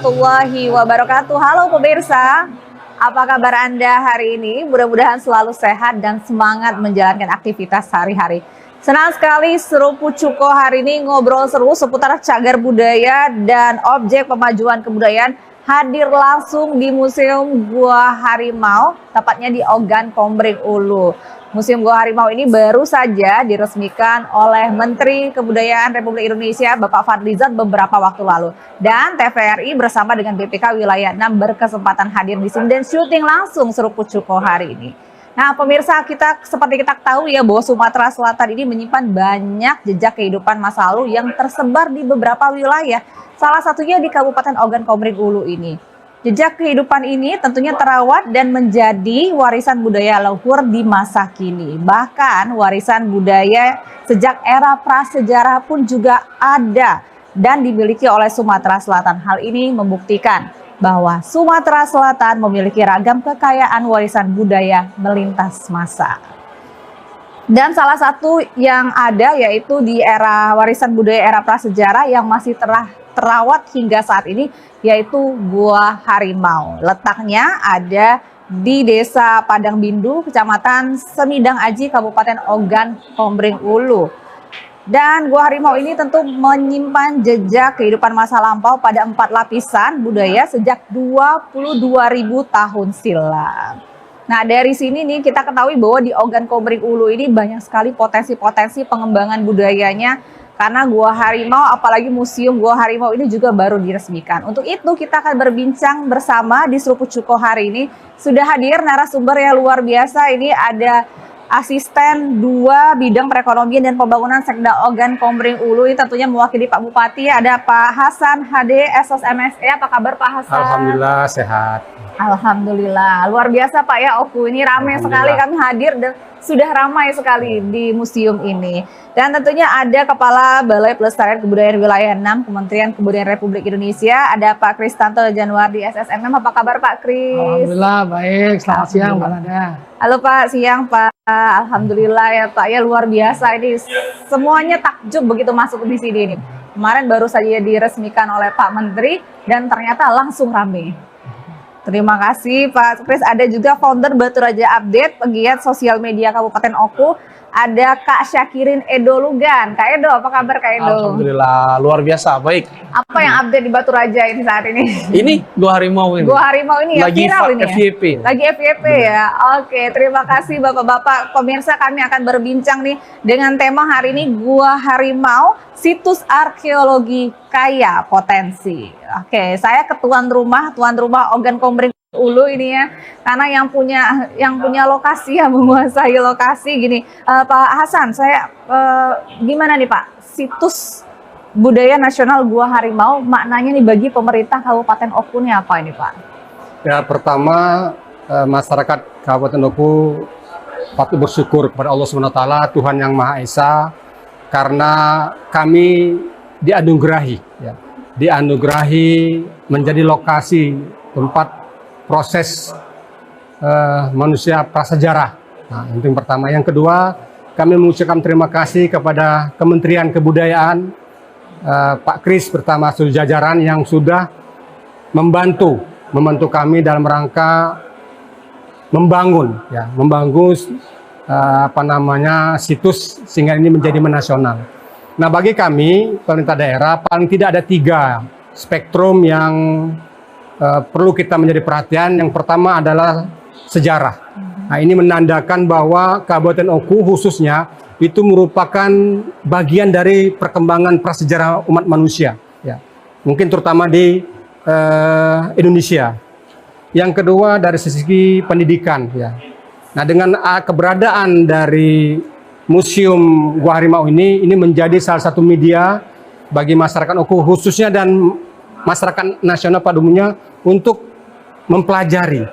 warahmatullahi wabarakatuh. Halo pemirsa, apa kabar Anda hari ini? Mudah-mudahan selalu sehat dan semangat menjalankan aktivitas sehari-hari. Senang sekali Seruput Cuko hari ini ngobrol seru seputar cagar budaya dan objek pemajuan kebudayaan hadir langsung di Museum Gua Harimau, tepatnya di Ogan Komering Ulu. Museum Gua Harimau ini baru saja diresmikan oleh Menteri Kebudayaan Republik Indonesia Bapak Fadlizon beberapa waktu lalu. Dan TVRI bersama dengan BPK Wilayah 6 berkesempatan hadir di sini dan syuting langsung Seruput Cuko hari ini. Nah pemirsa, seperti kita tahu ya bahwa Sumatera Selatan ini menyimpan banyak jejak kehidupan masa lalu yang tersebar di beberapa wilayah. Salah satunya di Kabupaten Ogan Komering Ulu ini. Jejak kehidupan ini tentunya terawat dan menjadi warisan budaya leluhur di masa kini. Bahkan warisan budaya sejak era prasejarah pun juga ada dan dimiliki oleh Sumatera Selatan. Hal ini membuktikan bahwa Sumatera Selatan memiliki ragam kekayaan warisan budaya melintas masa. Dan salah satu yang ada yaitu di era warisan budaya era prasejarah yang masih terawat hingga saat ini, yaitu Gua Harimau. Letaknya ada di Desa Padang Bindu, Kecamatan Semidang Aji, Kabupaten Ogan Komering Ulu. Dan Gua Harimau ini tentu menyimpan jejak kehidupan masa lampau pada 4 lapisan budaya sejak 22.000 tahun silam. Nah dari sini nih kita ketahui bahwa di Ogan Komering Ulu ini banyak sekali potensi-potensi pengembangan budayanya. Karena Gua Harimau, apalagi Museum Gua Harimau ini juga baru diresmikan. Untuk itu kita akan berbincang bersama di Seruput Cuko hari ini. Sudah hadir narasumber yang luar biasa. Ini ada Asisten 2 Bidang Perekonomian dan Pembangunan Sekda Ogan Komering Ulu. Ini tentunya mewakili Pak Bupati. Ada Pak Hasan HD SSMSE. Apa kabar Pak Hasan? Alhamdulillah sehat. Alhamdulillah, luar biasa Pak ya Oku, ini ramai sekali kami hadir dan sudah ramai sekali di museum ini. Dan tentunya ada Kepala Balai Pelestarian Kebudayaan Wilayah 6 Kementerian Kebudayaan Republik Indonesia, ada Pak Kristanto Januardi SSMM. Apa kabar Pak Kris? Alhamdulillah baik, selamat siang Mbak Nada. Halo Pak, siang Pak. Alhamdulillah ya Pak ya, luar biasa ini semuanya takjub begitu masuk di sini nih. Kemarin baru saja diresmikan oleh Pak Menteri dan ternyata langsung rame. Terima kasih Pak Kris. Ada juga founder Batu Raja Update, pegiat sosial media Kabupaten Oku. Ada Kak Syakirin Edo Lugan. Kak Edo, apa kabar Kak Edo? Alhamdulillah, luar biasa, baik. Apa yang update di Batu Raja ini saat ini? Ini Gua Harimau ini. Gua Harimau ini ya, lagi viral ini FYP. ya? Lagi FYP ya? Oke, terima kasih Bapak-Bapak. Pemirsa, kami akan berbincang nih dengan tema hari ini Gua Harimau, situs arkeologi kaya potensi. Oke, saya ke tuan rumah Ogan Komering Ulu ini ya, karena yang punya lokasi ya, menguasai lokasi gini. Pak Hasan, saya gimana nih Pak, situs budaya nasional Gua Harimau maknanya nih bagi pemerintah Kabupaten Oku nih apa ini Pak? Ya pertama masyarakat Kabupaten Oku patut bersyukur kepada Allah SWT, Tuhan Yang Maha Esa, karena kami dianugerahi menjadi lokasi tempat proses manusia prasejarah. Nah, itu yang pertama. Yang kedua, kami mengucapkan terima kasih kepada Kementerian Kebudayaan, Pak Kris pertama seluruh jajaran yang sudah membantu kami dalam rangka membangun situs sehingga ini menjadi menasional. Nah, bagi kami pemerintah daerah paling tidak ada 3 spektrum yang perlu kita menjadi perhatian. Yang pertama adalah sejarah. Nah, ini menandakan bahwa Kabupaten Oku khususnya itu merupakan bagian dari perkembangan prasejarah umat manusia, ya. Mungkin terutama di Indonesia. Yang kedua dari sisi pendidikan, ya. Nah, dengan keberadaan dari Museum Gua Harimau ini menjadi salah satu media bagi masyarakat Oku khususnya dan masyarakat nasional pada umumnya untuk mempelajari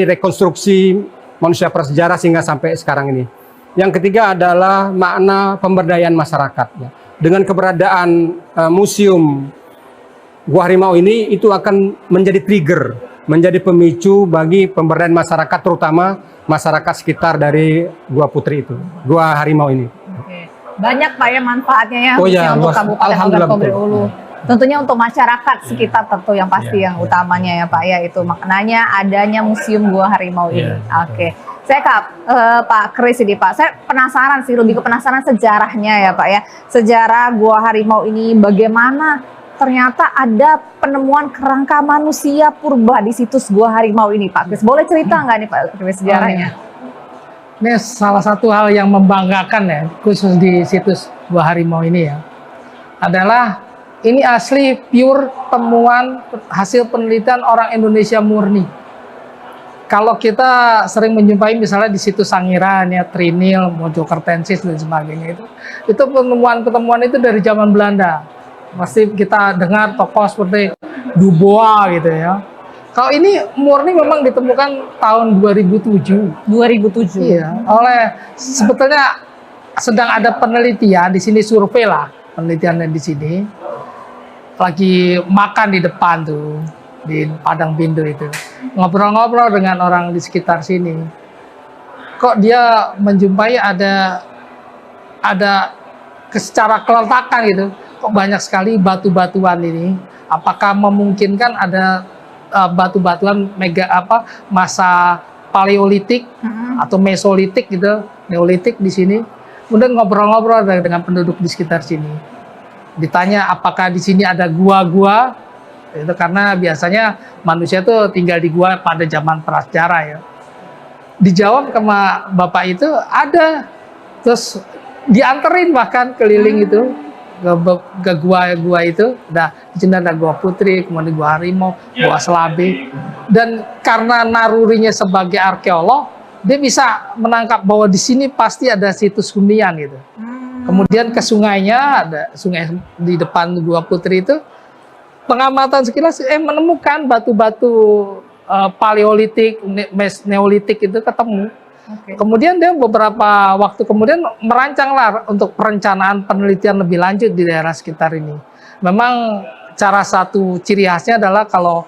rekonstruksi manusia prasejarah sehingga sampai sekarang ini. Yang ketiga adalah makna pemberdayaan masyarakat. Ya. Dengan keberadaan Museum Gua Harimau ini itu akan menjadi trigger, menjadi pemicu bagi pemberdayaan masyarakat, terutama masyarakat sekitar dari Gua Putri itu, Gua Harimau ini. Oke. Banyak Pak ya manfaatnya ya, oh, ya, untuk Kabupaten Ogan Komering Ulu. Tentunya untuk masyarakat sekitar tentu yang pasti yang utamanya ya Pak ya, itu maknanya adanya Museum Gua Harimau ini. Oke. Saya Pak Kris ini Pak, saya penasaran sih, lebih ke penasaran sejarahnya ya Pak ya. Sejarah Gua Harimau ini bagaimana ternyata ada penemuan kerangka manusia purba di situs Gua Harimau ini Pak Kris. Boleh cerita nggak nih Pak Kris sejarahnya? Ini salah satu hal yang membanggakan ya, khusus di situs Gua Harimau ini ya, adalah ini asli pure temuan hasil penelitian orang Indonesia murni. Kalau kita sering menjumpai misalnya di situs Sangiran ya, Trinil, Mojokertensis dan sebagainya itu pertemuan-pertemuan itu dari zaman Belanda. Pasti kita dengar tokoh seperti Dubois gitu ya. Kalau ini murni memang ditemukan tahun 2007. 2007. Iya, sebetulnya sedang ada penelitian di sini, survei lah penelitiannya di sini. Lagi makan di depan tuh di Padang Bindu itu, ngobrol-ngobrol dengan orang di sekitar sini. Kok dia menjumpai ada secara keletakan gitu, kok banyak sekali batu-batuan ini. Apakah memungkinkan ada batu-batuan masa Paleolitik atau Mesolitik gitu, Neolitik di sini? Kemudian ngobrol-ngobrol dengan penduduk di sekitar sini. Ditanya apakah di sini ada gua-gua, itu karena biasanya manusia tuh tinggal di gua pada zaman prasejarah ya. Dijawab sama bapak itu ada, terus dianterin bahkan keliling itu ke gua-gua itu. Nah, di sini ada Gua Putri, kemudian Gua Harimau, Gua Selabe. Dan karena narurinya sebagai arkeolog, dia bisa menangkap bahwa di sini pasti ada situs hunian gitu. Kemudian ke sungainya, ada sungai di depan Gua Putri itu, pengamatan sekilas menemukan batu-batu Paleolitik, Neolitik itu ketemu. Kemudian dia beberapa waktu kemudian merancanglah untuk perencanaan penelitian lebih lanjut di daerah sekitar ini. Memang cara satu ciri khasnya adalah kalau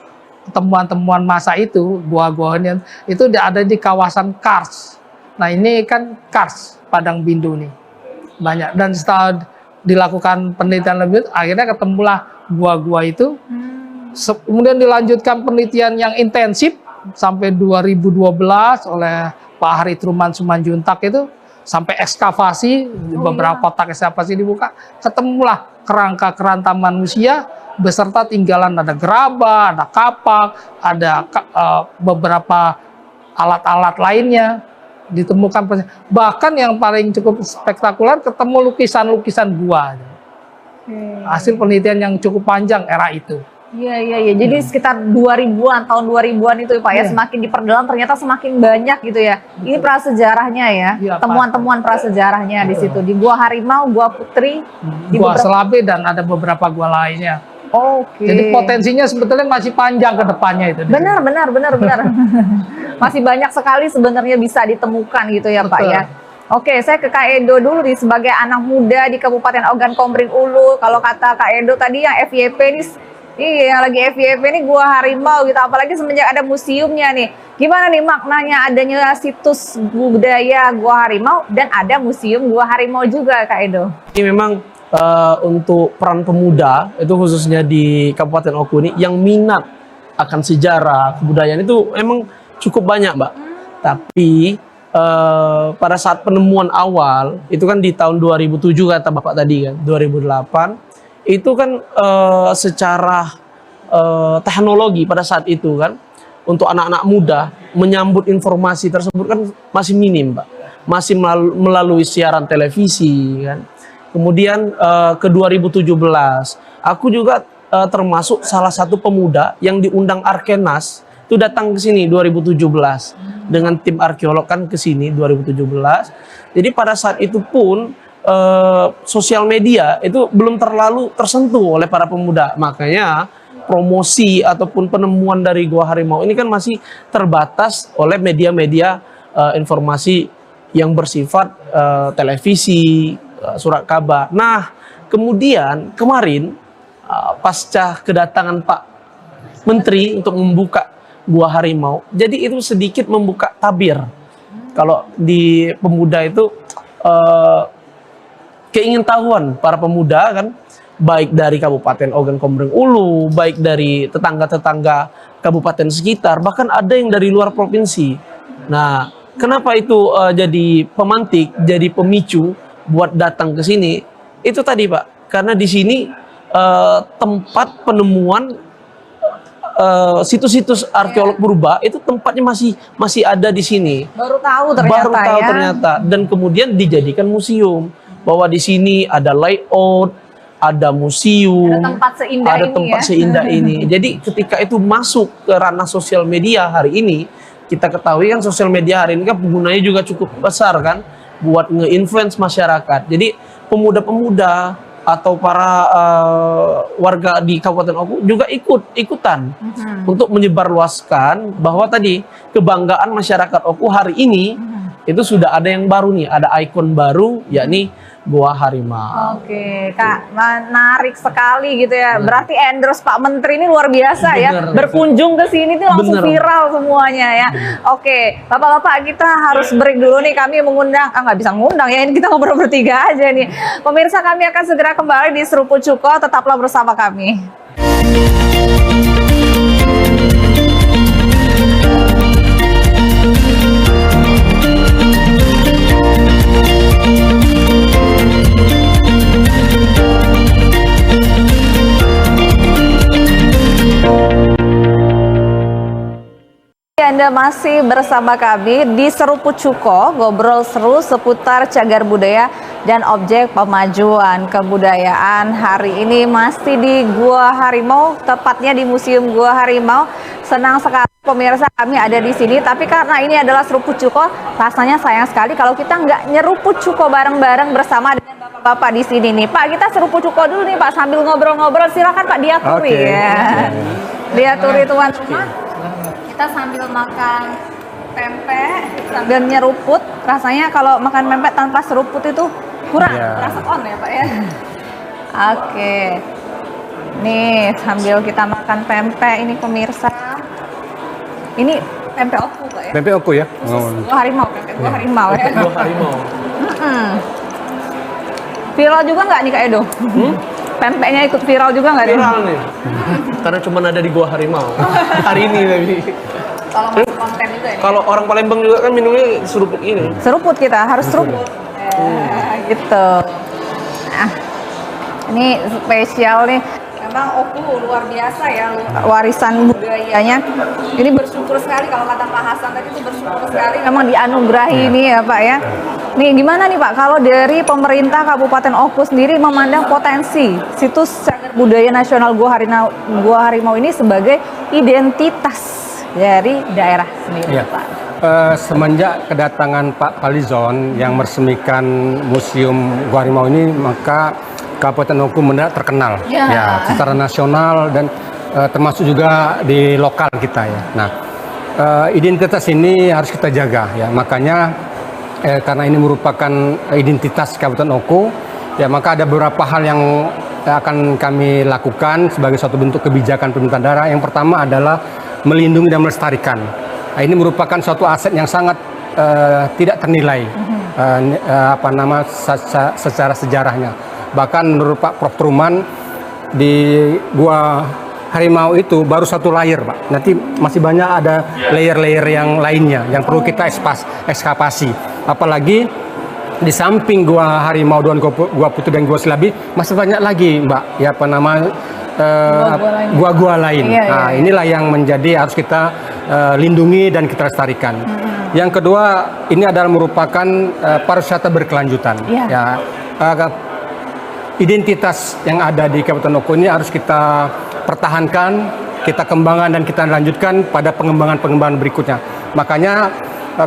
temuan-temuan masa itu, gua-gua itu ada di kawasan Kars. Nah ini kan Kars, Padang Bindu nih. Banyak, dan setelah dilakukan penelitian lebih, akhirnya ketemulah gua-gua itu. Kemudian dilanjutkan penelitian yang intensif sampai 2012 oleh Pak Hari Truman Sumanjuntak itu, sampai ekskavasi, beberapa kotak ekskavasi dibuka, ketemulah kerangka manusia beserta tinggalan, ada gerabah, ada kapak, ada beberapa alat-alat lainnya ditemukan. Bahkan yang paling cukup spektakuler, ketemu lukisan-lukisan gua. Hasil penelitian yang cukup panjang era itu. Iya. Jadi sekitar 2000-an, tahun 2000-an itu Pak ya, semakin diperdalam ternyata semakin banyak gitu ya. Ini prasejarahnya ya, temuan-temuan prasejarahnya di situ. Di Gua Harimau, Gua Putri, di Gua Selabe, dan ada beberapa gua lainnya. Oke. Jadi potensinya sebetulnya masih panjang ke depannya itu. Benar. Masih banyak sekali sebenarnya bisa ditemukan gitu ya Pak ya. Oke, saya ke Kak Edo dulu nih, sebagai anak muda di Kabupaten Ogan Komering Ulu. Kalau kata Kak Edo tadi yang FYP nih, yang lagi FYP nih Gua Harimau gitu, apalagi semenjak ada museumnya nih. Gimana nih maknanya adanya situs budaya Gua Harimau dan ada museum Gua Harimau juga Kak Edo? Ini memang untuk peran pemuda itu khususnya di Kabupaten Oku ini yang minat akan sejarah kebudayaan itu emang cukup banyak Mbak. Tapi pada saat penemuan awal itu kan di tahun 2007 kata Bapak tadi kan, 2008 itu kan secara teknologi pada saat itu kan untuk anak-anak muda menyambut informasi tersebut kan masih minim Mbak, masih melalui siaran televisi kan. Kemudian ke 2017 aku juga termasuk salah satu pemuda yang diundang Arkenas itu datang ke sini 2017 dengan tim arkeolog kan ke sini 2017. Jadi pada saat itu pun sosial media itu belum terlalu tersentuh oleh para pemuda. Makanya promosi ataupun penemuan dari Gua Harimau ini kan masih terbatas oleh media-media informasi yang bersifat televisi, surat kabar. Nah, kemudian kemarin pasca kedatangan Pak Menteri untuk membuka Gua Harimau, jadi itu sedikit membuka tabir. Kalau di pemuda itu keingintahuan para pemuda kan baik dari Kabupaten Ogan Komering Ulu, baik dari tetangga-tetangga kabupaten sekitar, bahkan ada yang dari luar provinsi. Nah, kenapa itu jadi pemantik, jadi pemicu buat datang ke sini? Itu tadi Pak, karena di sini tempat penemuan situs-situs arkeolog purba itu tempatnya masih ada di sini. Baru tahu ternyata Baru tahu ya. ternyata, dan kemudian dijadikan museum. Bahwa di sini ada layout, ada museum, Ada tempat seindah ada ini tempat ya. seindah ini. Jadi ketika itu masuk ke ranah sosial media hari ini, kita ketahui kan sosial media hari ini kan penggunanya juga cukup besar kan, buat nge-influence masyarakat. Jadi pemuda-pemuda atau para warga di Kabupaten Oku juga ikutan untuk menyebarluaskan bahwa tadi kebanggaan masyarakat Oku hari ini itu sudah ada yang baru nih, ada ikon baru yakni Gua Harimau. Oke, Kak, menarik sekali gitu ya. Berarti endorse Pak Menteri ini luar biasa ya. Bener. Berkunjung ke sini tuh langsung Bener. viral semuanya ya. Oke, Bapak-bapak kita harus break dulu nih. Kami mengundang, nggak bisa ngundang ya. Ini kita ngobrol bertiga aja nih. Pemirsa, kami akan segera kembali di Seruput Cuko. Tetaplah bersama kami. Anda masih bersama kami di Seruput Cuko, ngobrol seru seputar cagar budaya dan objek pemajuan kebudayaan. Hari ini masih di Gua Harimau, tepatnya di Museum Gua Harimau. Senang sekali pemirsa kami ada di sini, tapi karena ini adalah Seruput Cuko, rasanya sayang sekali kalau kita nggak nyeruput Cuko bareng-bareng bersama dengan bapak-bapak di sini nih. Pak, kita seruput Cuko dulu nih Pak, sambil ngobrol-ngobrol. Silakan Pak diaturi ya. Diaturi tuan rumah. Kita sambil makan pempek, sambil nyeruput. Rasanya kalau makan pempek tanpa seruput itu kurang, rasa on ya Pak ya. Oke, nih sambil kita makan pempek ini pemirsa. Ini pempek oku Pak ya? Pempek Oku ya. Gua Harimau, pempek Gua Harimau ya. Gua Harimau. Viral juga nggak nih Kak Edo? Pempeknya ikut viral juga nggak? Viral nih. Karena cuma ada di Gua Harimau. Hari ini tapi. Kalau masuk konten juga ya? Kalau orang Palembang juga kan minumnya seruput ini. Seruput kita, harus seruput. Gitu. Nah, ini spesial nih. Memang Oku luar biasa ya, warisan budayanya. Ini bersyukur sekali kalau kata Pak Hasan tadi itu bersyukur sekali memang dianugerahi ini ya Pak ya. Nih gimana nih Pak, kalau dari pemerintah Kabupaten Oku sendiri memandang potensi situs cagar budaya nasional Gua Harimau ini sebagai identitas dari daerah sendiri Ya. Pak. Semenjak kedatangan Pak Falizon yang meresmikan Museum Gua Harimau ini, maka Kabupaten Oku mendadak terkenal Ya. secara nasional dan termasuk juga di lokal kita ya. Nah, identitas ini harus kita jaga ya. Makanya karena ini merupakan identitas Kabupaten Oku ya, maka ada beberapa hal yang akan kami lakukan sebagai suatu bentuk kebijakan pemerintah daerah. Yang pertama adalah melindungi dan melestarikan. Nah, ini merupakan suatu aset yang sangat tidak ternilai secara sejarahnya. Bahkan menurut Pak Prof. Truman, di Gua Harimau itu baru satu layer Pak. Nanti masih banyak ada layer-layer yang lainnya yang perlu kita ekskavasi. Apalagi di samping Gua Harimau, Gua Putih dan Gua Silabi masih banyak lagi Mbak. Ya apa nama gua-gua lain. Iya, Nah, inilah yang menjadi harus kita lindungi dan kita lestarikan. Yang kedua, ini adalah merupakan pariwisata berkelanjutan. Iya. Ya, identitas yang ada di Kabupaten Oku ini harus kita pertahankan, kita kembangkan dan kita lanjutkan pada pengembangan berikutnya. Makanya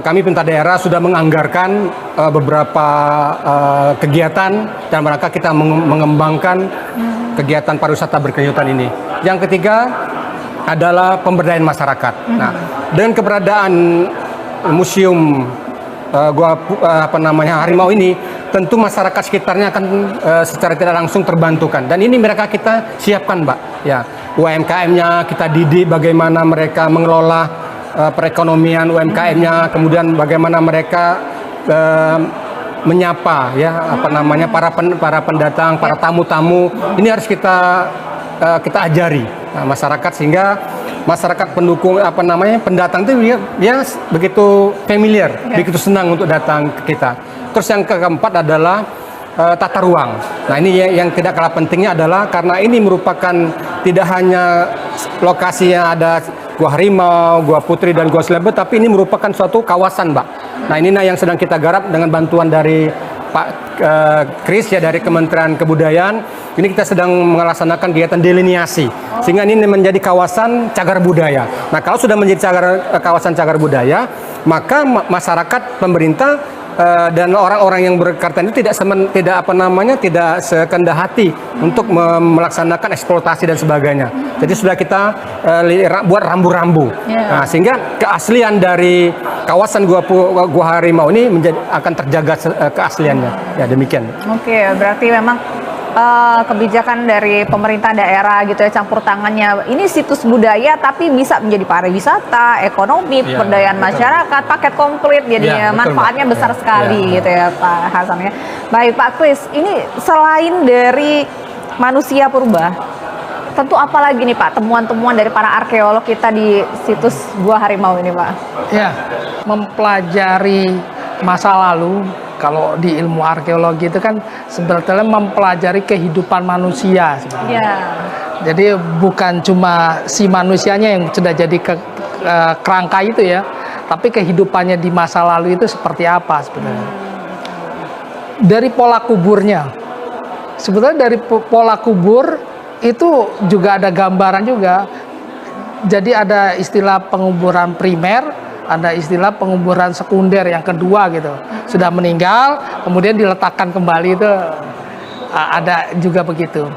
kami pemerintah daerah sudah menganggarkan beberapa kegiatan dan mereka kita mengembangkan kegiatan pariwisata berkelanjutan ini. Yang ketiga adalah pemberdayaan masyarakat. Nah, dengan keberadaan museum Harimau ini, tentu masyarakat sekitarnya akan secara tidak langsung terbantukan. Dan ini mereka kita siapkan, Mbak. Ya, UMKM-nya kita didik bagaimana mereka mengelola perekonomian UMKM-nya, kemudian bagaimana mereka menyapa ya para pendatang, para tamu-tamu. Ini harus kita ajari masyarakat, sehingga masyarakat pendukung pendatang itu dia begitu familiar, begitu senang untuk datang ke kita. Terus yang keempat adalah tata ruang. Nah, ini yang tidak kalah pentingnya adalah karena ini merupakan tidak hanya lokasi yang ada Gua Harimau, Gua Putri, dan Gua Slebet, tapi ini merupakan suatu kawasan, Mbak. Nah, ini yang sedang kita garap dengan bantuan dari Pak Kris ya, dari Kementerian Kebudayaan. Ini kita sedang melaksanakan kegiatan deliniasi, sehingga ini menjadi kawasan cagar budaya. Nah, kalau sudah menjadi kawasan cagar budaya, maka masyarakat, pemerintah, dan orang-orang yang berkaitan itu tidak sekendah hati untuk melaksanakan eksploitasi dan sebagainya. Jadi sudah kita buat rambu-rambu. Nah, sehingga keaslian dari kawasan Gua Harimau ini akan terjaga keasliannya. Ya, demikian. Oke, berarti memang kebijakan dari pemerintah daerah gitu ya, campur tangannya. Ini situs budaya tapi bisa menjadi pariwisata, ekonomi, pemberdayaan masyarakat, paket komplit, jadinya manfaatnya besar sekali gitu ya Pak Hasan ya. Baik Pak Kris, ini selain dari manusia purba, tentu apa lagi nih Pak temuan-temuan dari para arkeolog kita di situs Gua Harimau ini Pak? Ya, mempelajari masa lalu. Kalau di ilmu arkeologi itu kan sebetulnya mempelajari kehidupan manusia. Jadi bukan cuma si manusianya yang sudah jadi kerangka itu ya, tapi kehidupannya di masa lalu itu seperti apa sebenarnya. Dari pola kuburnya, sebetulnya dari pola kubur itu juga ada gambaran juga. Jadi ada istilah penguburan primer, ada istilah penguburan sekunder yang kedua gitu. Sudah meninggal, kemudian diletakkan kembali, itu ada juga begitu.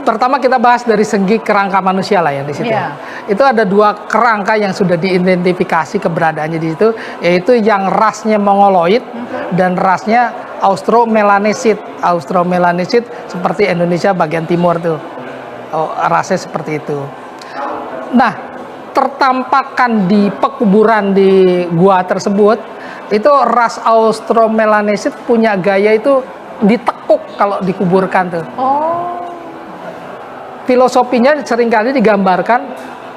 Pertama kita bahas dari segi kerangka manusia lah ya di situ. Itu ada dua kerangka yang sudah diidentifikasi keberadaannya di situ, yaitu yang rasnya Mongoloid dan rasnya Austromelanesid. Austromelanesid seperti Indonesia bagian timur tuh. Rasnya seperti itu. Nah, tertampakkan di pekuburan di gua tersebut itu ras Austromelanesid punya gaya itu ditekuk kalau dikuburkan tuh. Filosofinya seringkali digambarkan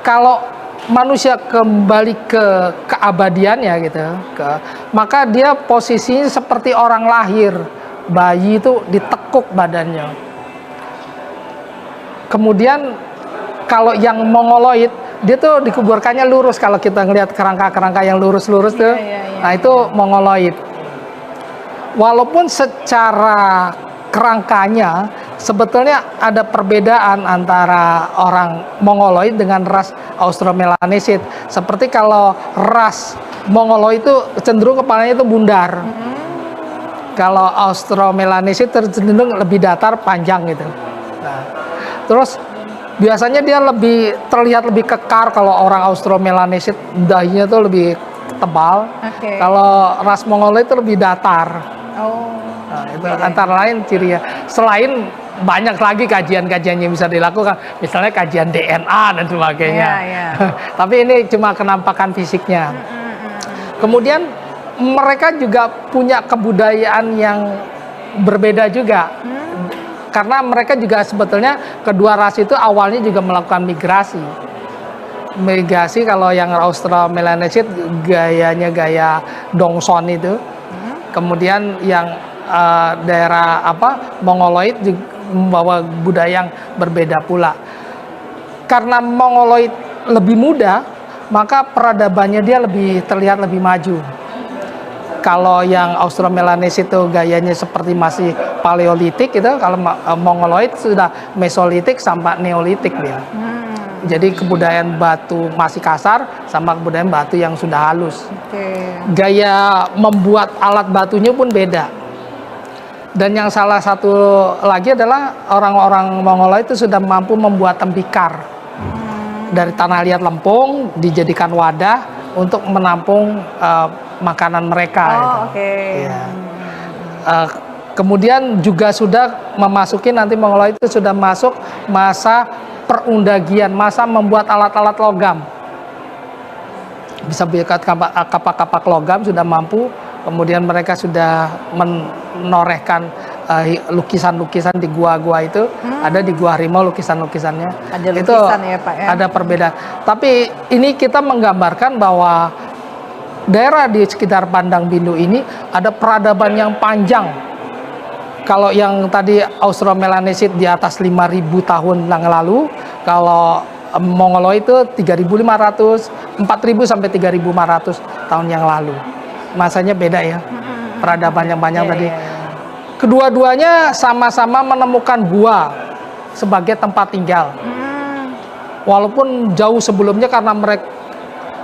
kalau manusia kembali ke keabadiannya gitu, maka dia posisinya seperti orang lahir, bayi itu ditekuk badannya. Kemudian kalau yang Mongoloid, dia tuh dikuburkannya lurus. Kalau kita ngelihat kerangka-kerangka yang lurus-lurus tuh, nah itu Mongoloid. Walaupun secara kerangkanya sebetulnya ada perbedaan antara orang Mongoloid dengan ras Austromelanesid. Seperti kalau ras Mongoloid itu cenderung kepalanya itu bundar. Kalau Austromelanesid cenderung lebih datar, panjang gitu. Nah, terus biasanya dia terlihat lebih kekar. Kalau orang Austromelanesid dahinya tuh lebih tebal. Kalau ras Mongoloid itu lebih datar. Nah, itu antara lain cirinya. Selain banyak lagi kajian-kajian yang bisa dilakukan, misalnya kajian DNA dan sebagainya. Tapi ini cuma kenampakan fisiknya. Kemudian mereka juga punya kebudayaan yang berbeda juga. Karena mereka juga sebetulnya kedua ras itu awalnya juga melakukan migrasi. Migrasi kalau yang Austromelanesid gayanya gaya Dongson itu. Kemudian yang daerah Mongoloid juga membawa budaya yang berbeda pula. Karena Mongoloid lebih muda, maka peradabannya dia terlihat lebih maju. Kalau yang Austromelanesid itu gayanya seperti masih Paleolitik itu, kalau Mongoloid sudah Mesolitik sampai Neolitik dia. Jadi kebudayaan batu masih kasar sama kebudayaan batu yang sudah halus. Gaya membuat alat batunya pun beda. Dan yang salah satu lagi adalah orang-orang Mongoloid itu sudah mampu membuat tembikar. Dari tanah liat lempung dijadikan wadah untuk menampung makanan mereka. Kemudian juga sudah memasuki, nanti Mongoloid itu sudah masuk masa perundagian, masa membuat alat-alat logam. Bisa buat kapak-kapak logam, sudah mampu Kemudian mereka sudah menorehkan lukisan-lukisan di gua-gua itu. Ada di Gua Harimau lukisan-lukisannya. Ada Itu lukisan ya Pak ya. ada perbedaan. Tapi ini kita menggambarkan bahwa daerah di sekitar Pandang Bindu ini ada peradaban yang panjang. Kalau yang tadi Austromelanesid di atas 5.000 tahun yang lalu, kalau Mongoloid itu 3.500, 4.000 sampai 3.500 tahun yang lalu. Masanya beda ya, peradaban yang panjang tadi. Kedua-duanya sama-sama menemukan gua sebagai tempat tinggal. Walaupun jauh sebelumnya, karena mereka,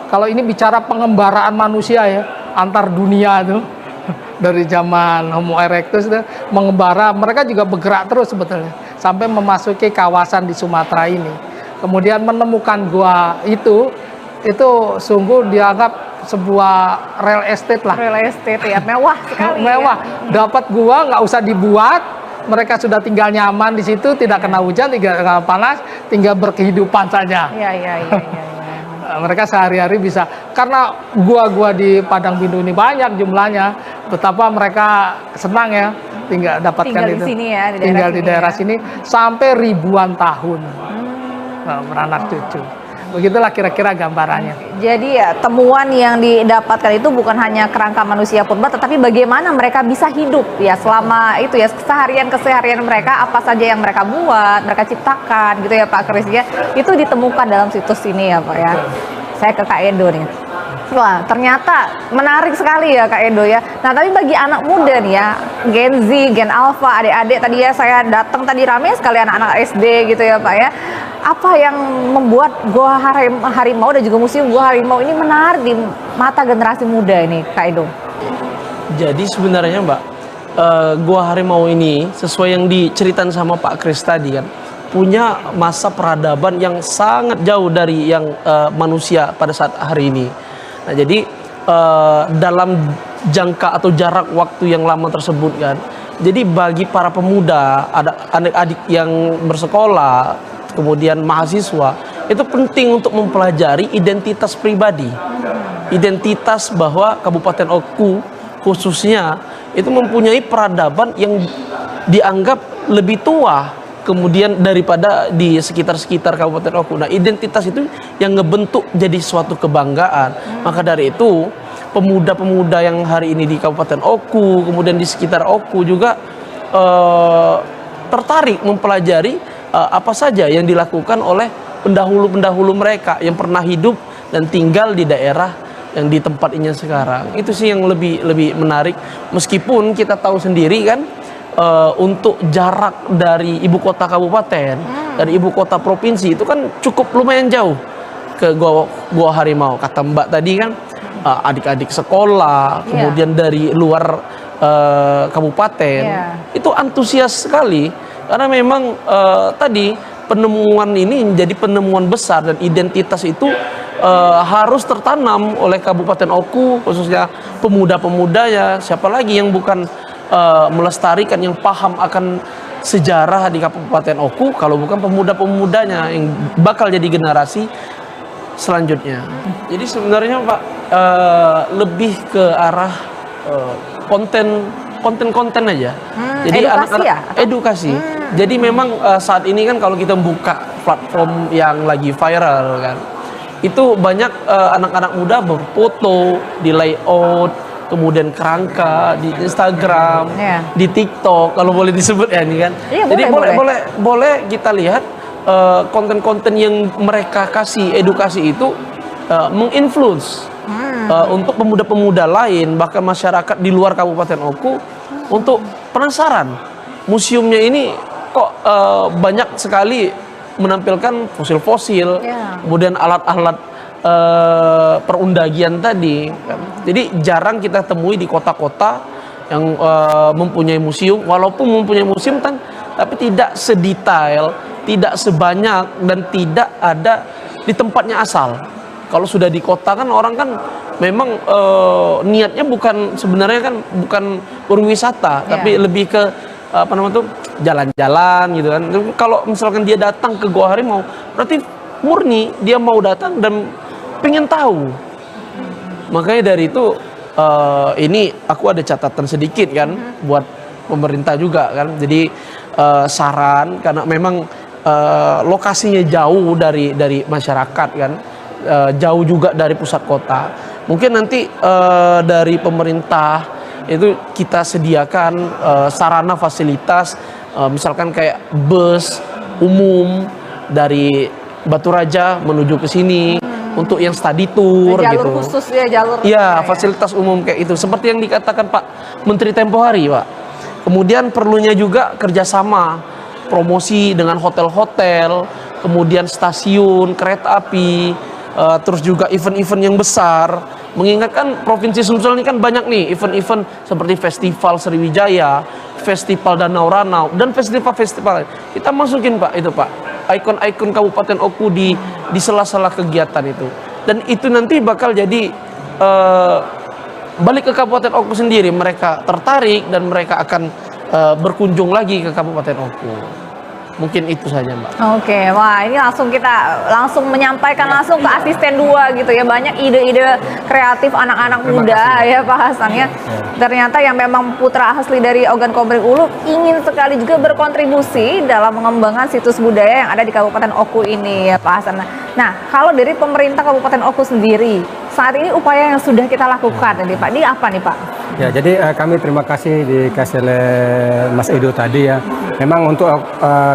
kalau ini bicara pengembaraan manusia ya, antar dunia itu, dari zaman Homo erectus itu mengembara, mereka juga bergerak terus sebetulnya sampai memasuki kawasan di Sumatera ini. Kemudian menemukan gua itu sungguh dianggap sebuah real estate lah. Real estate ya, mewah sekali. Mewah. Ya. Dapat gua nggak usah dibuat, mereka sudah tinggal nyaman di situ, tidak kena hujan, tidak kena panas, tinggal berkehidupan saja. Iya. Mereka sehari-hari bisa, karena gua-gua di Padang Bindu ini banyak jumlahnya, betapa mereka senang ya tinggal dapatkan Tinggal itu. di sini ya, di daerah Tinggal di sini daerah ya. sini sampai ribuan tahun. Beranak cucu. Begitulah kira-kira gambarannya. Jadi ya temuan yang didapatkan itu bukan hanya kerangka manusia purba, tetapi bagaimana mereka bisa hidup ya selama itu ya, keseharian mereka, apa saja yang mereka buat, mereka ciptakan gitu ya Pak Kris ya. Itu ditemukan dalam situs ini ya Pak ya. Saya ke Kak Edo nih. Wah, ternyata menarik sekali ya Kak Edo ya. Nah, tapi bagi anak muda nih ya, Gen Z, Gen Alpha, adik-adik tadi ya, saya datang tadi rame sekali anak-anak SD gitu ya Pak ya. Apa yang membuat Gua Harimau dan juga Museum Gua Harimau ini menarik di mata generasi muda ini Kak Edo? Jadi sebenarnya Mbak, Gua Harimau ini sesuai yang diceritain sama Pak Kris tadi kan, punya masa peradaban yang sangat jauh dari yang manusia pada saat hari ini. Nah, jadi dalam jangka atau jarak waktu yang lama tersebut kan, jadi bagi para pemuda, ada adik-adik yang bersekolah, kemudian mahasiswa, itu penting untuk mempelajari identitas pribadi, identitas bahwa Kabupaten Oku khususnya itu mempunyai peradaban yang dianggap lebih tua kemudian daripada di sekitar-sekitar Kabupaten Oku. Nah, identitas itu yang ngebentuk jadi suatu kebanggaan. Maka dari itu, pemuda-pemuda yang hari ini di Kabupaten Oku, kemudian di sekitar Oku juga tertarik mempelajari apa saja yang dilakukan oleh pendahulu-pendahulu mereka yang pernah hidup dan tinggal di daerah yang di tempat ini sekarang. Itu sih yang lebih menarik. Meskipun kita tahu sendiri kan, untuk jarak dari ibu kota kabupaten, dari ibu kota provinsi itu kan cukup lumayan jauh ke Gua Harimau. Kata Mbak tadi kan, adik-adik sekolah, kemudian dari luar kabupaten, itu antusias sekali karena memang tadi penemuan ini menjadi penemuan besar dan identitas itu harus tertanam oleh Kabupaten Oku, khususnya pemuda-pemudanya. Siapa lagi yang bukan melestarikan, yang paham akan sejarah di Kabupaten Oku kalau bukan pemuda-pemudanya yang bakal jadi generasi selanjutnya. Jadi sebenarnya Pak, lebih ke arah konten aja. Jadi edukasi ya? Edukasi. Jadi memang saat ini kan kalau kita buka platform yang lagi viral kan, itu banyak anak-anak muda berfoto di layout, kemudian kerangka di Instagram, di TikTok kalau boleh disebut ya ini kan. Jadi boleh kita lihat konten-konten yang mereka kasih edukasi itu menginfluence untuk pemuda-pemuda lain, bahkan masyarakat di luar Kabupaten Oku untuk penasaran museumnya ini kok banyak sekali menampilkan fosil-fosil, kemudian alat-alat perundagian tadi. Jadi jarang kita temui di kota-kota yang mempunyai museum, walaupun mempunyai museum kan, tapi tidak sedetail, tidak sebanyak, dan tidak ada di tempatnya asal. Kalau sudah di kota kan orang kan memang niatnya bukan sebenarnya kan bukan berwisata, tapi lebih ke apa namanya tuh jalan-jalan gitu kan. Kalau misalkan dia datang ke Gua Harimau, berarti murni dia mau datang dan pengen tahu. Makanya dari itu ini aku ada catatan sedikit kan buat pemerintah juga kan. Jadi saran karena memang lokasinya jauh dari masyarakat kan, jauh juga dari pusat kota. Mungkin nanti dari pemerintah itu kita sediakan sarana fasilitas, misalkan kayak bus umum dari Batu Raja menuju ke sini untuk yang study tour jalur gitu. khusus ya, jalur. Iya, fasilitas umum kayak itu. Seperti yang dikatakan Pak Menteri tempo hari, Pak. Kemudian perlunya juga kerjasama, promosi dengan hotel-hotel, kemudian stasiun, kereta api, terus juga event-event yang besar. Mengingatkan Provinsi Sumsel ini kan banyak nih event-event seperti Festival Sriwijaya, Festival Danau Ranau, dan festival-festival. Kita masukin Pak itu Pak, ikon-ikon Kabupaten Oku di sela-sela kegiatan itu. Dan itu nanti bakal jadi balik ke Kabupaten Oku sendiri, mereka tertarik dan mereka akan berkunjung lagi ke Kabupaten Oku. Mungkin itu saja Mbak. Oke, wah ini kita langsung menyampaikan langsung ke asisten 2 gitu ya. Banyak ide-ide kreatif anak-anak muda ya Pak Hasan ya. Ternyata yang memang putra asli dari Ogan Komering Ulu ingin sekali juga berkontribusi dalam mengembangkan situs budaya yang ada di Kabupaten Oku ini ya Pak Hasan. Nah, kalau dari pemerintah Kabupaten Oku sendiri, saat ini upaya yang sudah kita lakukan nih Pak, ini apa nih Pak? Ya, jadi kami terima kasih dikasih oleh Mas Edo tadi ya. Memang untuk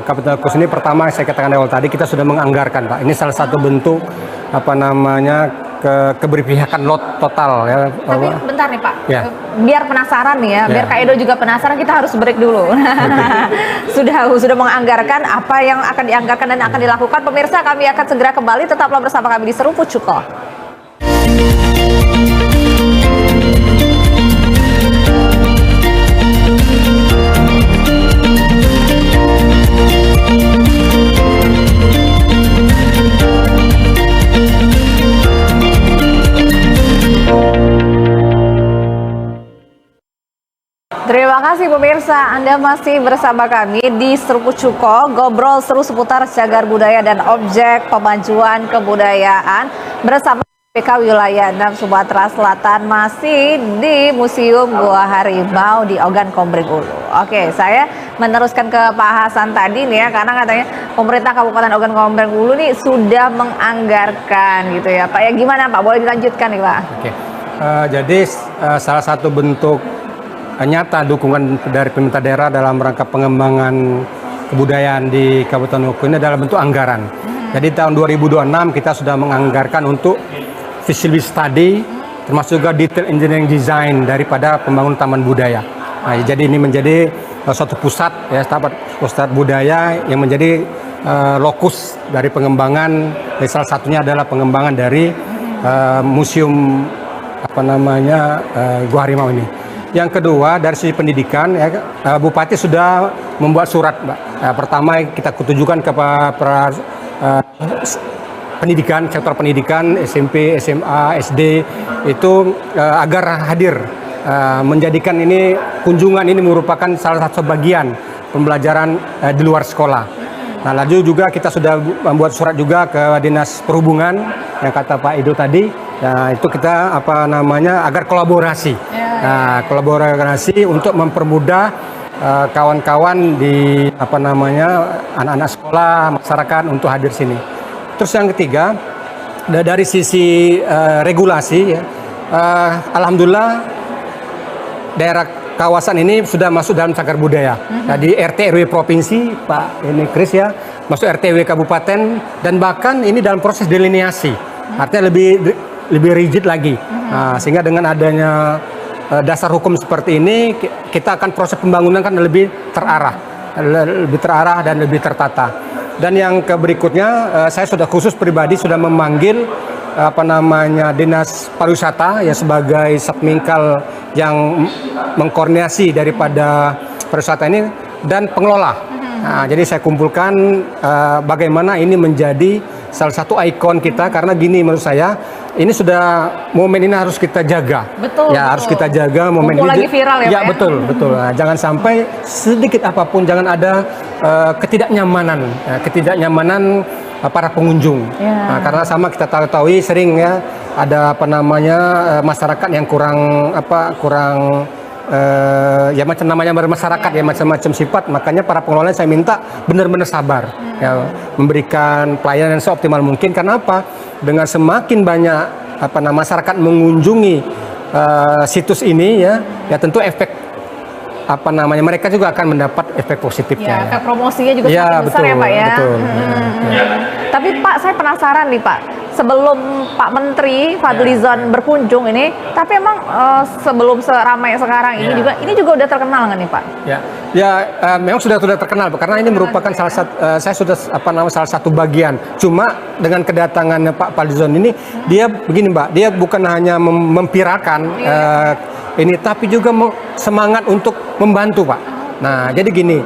Kabupaten Oku ini pertama saya katakan awal tadi kita sudah menganggarkan Pak. Ini salah satu bentuk keberpihakan lot total ya. Tapi bentar nih Pak, Ya. biar penasaran nih ya, biar Kak Edo juga penasaran, kita harus break dulu. Sudah menganggarkan apa yang akan dianggarkan dan akan dilakukan. Pemirsa, kami akan segera kembali, tetaplah bersama kami di Seruput Cuko. Terima kasih pemirsa, Anda masih bersama kami di Seruput Cuko, ngobrol seru seputar cagar budaya dan objek pemajuan kebudayaan bersama BPK Wilayah 6 Sumatera Selatan, masih di Museum Gua Harimau di Ogan Komering Ulu. Oke, saya meneruskan ke Pak Hasan tadi nih ya, karena katanya pemerintah Kabupaten Ogan Komering Ulu nih sudah menganggarkan gitu ya Pak. Ya gimana Pak, boleh dilanjutkan nih Pak? Oke. Jadi salah satu bentuk nyata dukungan dari pemerintah daerah dalam rangka pengembangan kebudayaan di Kabupaten Oku ini adalah bentuk anggaran. Jadi tahun 2026 kita sudah menganggarkan untuk feasibility study, termasuk juga detail engineering design daripada pembangunan taman budaya. Nah, jadi ini menjadi suatu pusat ya, pusat budaya yang menjadi lokus dari pengembangan. Salah satunya adalah pengembangan dari museum Gua Harimau ini. Yang kedua dari sisi pendidikan, ya, Bupati sudah membuat surat, Mbak. Pertama kita kutujukan kepada pendidikan, sektor pendidikan, SMP, SMA, SD itu agar hadir, menjadikan ini kunjungan ini merupakan salah satu bagian pembelajaran di luar sekolah. Nah, lalu juga kita sudah membuat surat juga ke Dinas Perhubungan yang kata Pak Edo tadi. Nah, itu kita agar kolaborasi. Nah, kolaborasi untuk mempermudah kawan-kawan di anak-anak sekolah, masyarakat untuk hadir sini. Terus yang ketiga, dari sisi regulasi ya, alhamdulillah daerah kawasan ini sudah masuk dalam cagar budaya. Jadi RT RW provinsi, Pak ini Kris ya, masuk RT RW kabupaten, dan bahkan ini dalam proses delineasi. Artinya lebih rigid lagi. Nah, sehingga dengan adanya dasar hukum seperti ini, kita akan proses pembangunan kan lebih terarah dan lebih tertata. Dan yang berikutnya, saya sudah khusus pribadi sudah memanggil Dinas Pariwisata ya sebagai submingkal yang mengkoordinasi daripada pariwisata ini dan pengelola. Nah, jadi saya kumpulkan bagaimana ini menjadi salah satu ikon kita, karena gini menurut saya ini sudah momen ini harus kita jaga. Betul. Ya, harus kita jaga momen Mumpul ini. lagi viral ya, Ya, Pak, ya? betul. Nah, jangan sampai sedikit apapun, jangan ada ketidaknyamanan para pengunjung. Ya. Nah, karena sama kita tahu sering ya ada apa namanya masyarakat yang kurang ya macam namanya bermasyarakat ya macam-macam sifat, makanya para pengelola saya minta benar-benar sabar ya, memberikan pelayanan seoptimal mungkin. Karena apa? Dengan semakin banyak masyarakat mengunjungi situs ini ya tentu efek mereka juga akan mendapat efek positifnya. Efek promosinya juga semakin besar ya Pak ya. Betul. Tapi Pak, saya penasaran nih Pak, sebelum Pak Menteri Fadlizon berkunjung ini, tapi emang sebelum seramai sekarang ini juga udah terkenal nggak nih Pak? Memang sudah terkenal Pak, karena ini merupakan salah satu saya sudah salah satu bagian. Cuma dengan kedatangannya Pak Fadlizon ini, dia begini Mbak, dia bukan hanya memviralkan ini, tapi juga semangat untuk membantu Pak. Nah, jadi gini,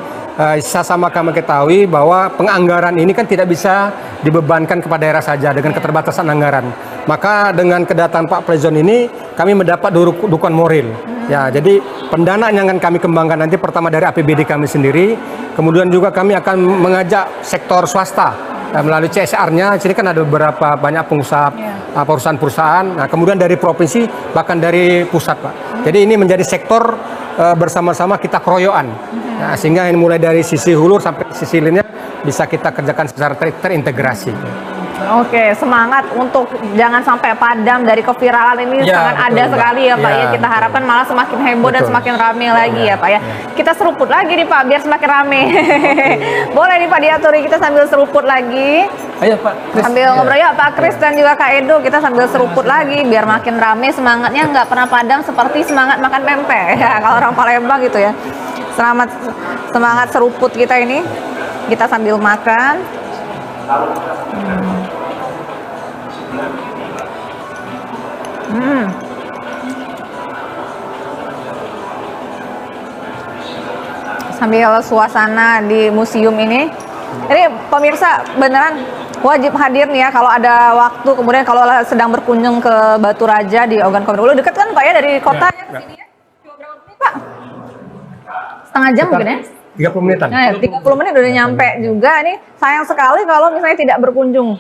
sama kami ketahui bahwa penganggaran ini kan tidak bisa dibebankan kepada daerah saja dengan keterbatasan anggaran. Maka dengan kedatangan Pak Fadlizon ini, kami mendapat dukungan moral. Ya, jadi pendanaan yang akan kami kembangkan nanti pertama dari APBD kami sendiri, kemudian juga kami akan mengajak sektor swasta melalui CSR-nya. Sini kan ada beberapa banyak pengusaha perusahaan-perusahaan. Nah, kemudian dari provinsi bahkan dari pusat Pak. Jadi ini menjadi sektor bersama-sama kita keroyokan. Nah, sehingga ini mulai dari sisi hulu sampai sisi hilirnya bisa kita kerjakan secara terintegrasi. Oke, semangat untuk jangan sampai padam dari keviralan ini sangat ada sekali ya Pak ya. Kita harapkan malah semakin heboh dan semakin rame lagi ya Pak ya. Kita seruput lagi nih Pak biar semakin rame. Boleh nih Pak diaturi, kita sambil seruput lagi. Ayo Pak Kris. Sambil ngobrol ya Pak Kris dan juga Kak Edo, kita sambil seruput lagi biar makin rame, semangatnya nggak pernah padam seperti semangat makan pempek ya kalau orang Palembang gitu ya. Semangat seruput kita ini, kita sambil makan. Sambil suasana di museum ini pemirsa beneran wajib hadir nih ya kalau ada waktu, kemudian kalau sedang berkunjung ke Batu Raja di Ogan Komering Ulu. Dekat kan Pak ya dari kota ya ke sini ya? Cuma berapa menit Pak? Setengah jam mungkin ya? 30 menitan. Nah, 30 menit udah nyampe juga nih. Sayang sekali kalau misalnya tidak berkunjung.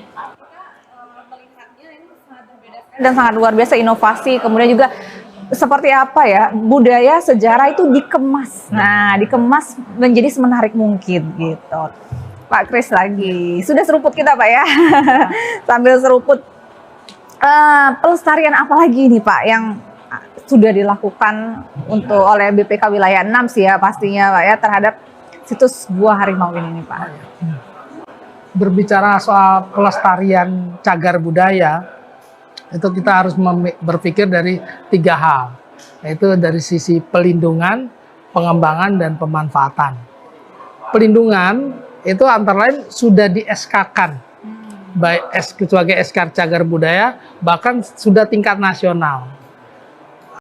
Dan sangat luar biasa inovasi, kemudian juga seperti apa ya, budaya sejarah itu dikemas. Nah, dikemas menjadi semenarik mungkin gitu. Pak Kris lagi. Sudah seruput kita Pak ya. Sambil seruput. Pelestarian apa lagi nih Pak yang sudah dilakukan oleh BPK Wilayah 6 sih ya pastinya Pak ya terhadap situs Gua Harimau ini nih Pak. Berbicara soal pelestarian cagar budaya, itu kita harus berpikir dari 3 hal, yaitu dari sisi pelindungan, pengembangan, dan pemanfaatan. Pelindungan itu antara lain sudah di SK-kan, baik sebagai SK cagar budaya, bahkan sudah tingkat nasional.